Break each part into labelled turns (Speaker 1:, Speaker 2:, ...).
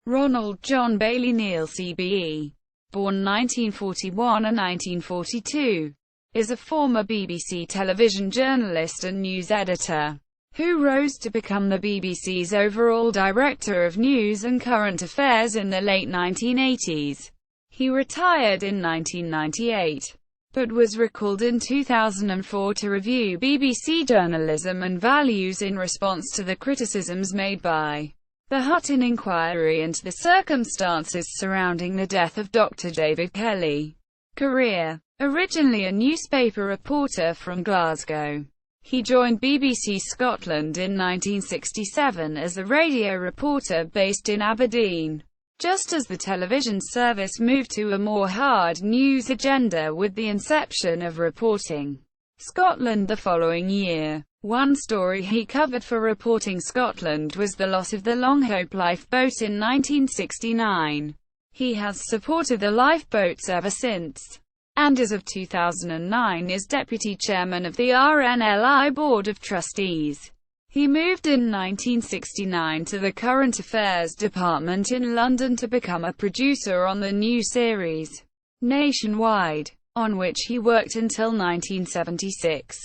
Speaker 1: Ronald John Baillie Neil CBE, born 1941 and 1942, is a former BBC television journalist and news editor, who rose to become the BBC's overall Director of News and Current Affairs in the late 1980s. He retired in 1998, but was recalled in 2004 to review BBC journalism and values in response to the criticisms made by the Hutton inquiry into the circumstances surrounding the death of Dr. David Kelly. Career: originally a newspaper reporter from Glasgow, he joined BBC Scotland in 1967 as a radio reporter based in Aberdeen, just as the television service moved to a more hard news agenda with the inception of Reporting Scotland the following year. One story he covered for Reporting Scotland was the loss of the Longhope lifeboat in 1969. He has supported the lifeboats ever since, and as of 2009 is Deputy Chairman of the RNLI Board of Trustees. He moved in 1969 to the Current Affairs Department in London to become a producer on the new series, Nationwide, on which he worked until 1976,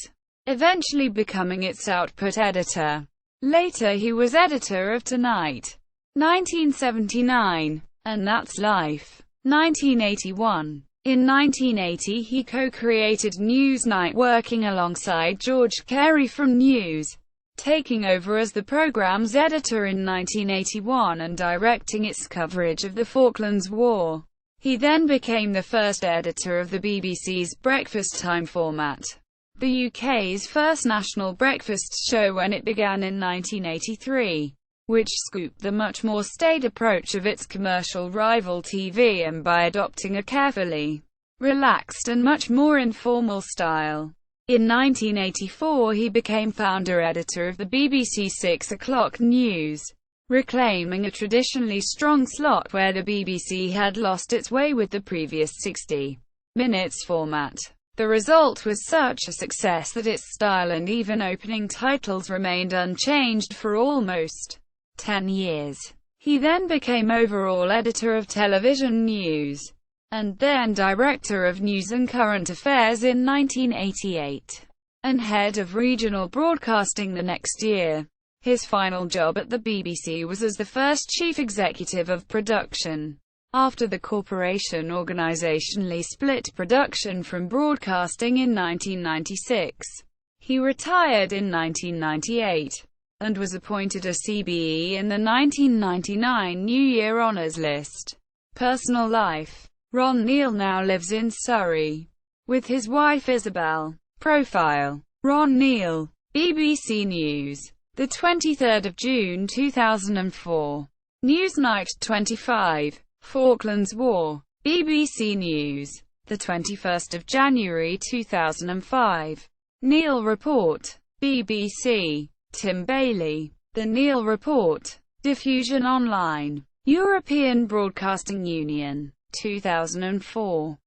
Speaker 1: eventually becoming its output editor. Later he was editor of Tonight, 1979, and That's Life, 1981. In 1980 he co-created Newsnight working alongside George Carey from News, taking over as the programme's editor in 1981 and directing its coverage of the Falklands War. He then became the first editor of the BBC's breakfast time format, the UK's first national breakfast show when it began in 1983, which scooped the much more staid approach of its commercial rival TVM by adopting a carefully relaxed and much more informal style. In 1984 he became founder-editor of the BBC 6 o'clock news, reclaiming a traditionally strong slot where the BBC had lost its way with the previous 60 minutes format. The result was such a success that its style and even opening titles remained unchanged for almost 10 years. He then became overall editor of television news, and then Director of News and Current Affairs in 1988, and head of regional broadcasting the next year. His final job at the BBC was as the first chief executive of production, after the corporation organisationally split production from broadcasting in 1996. He retired in 1998, and was appointed a CBE in the 1999 New Year Honours List. Personal life: Ron Neil now lives in Surrey with his wife Isabel. Profile: Ron Neil, BBC News, the 23rd of June 2004. Newsnight 25, Falklands War. BBC News, the 21st of January 2005. Neil Report. BBC. Tim Baillie. The Neil Report. Diffusion Online. European Broadcasting Union. 2004.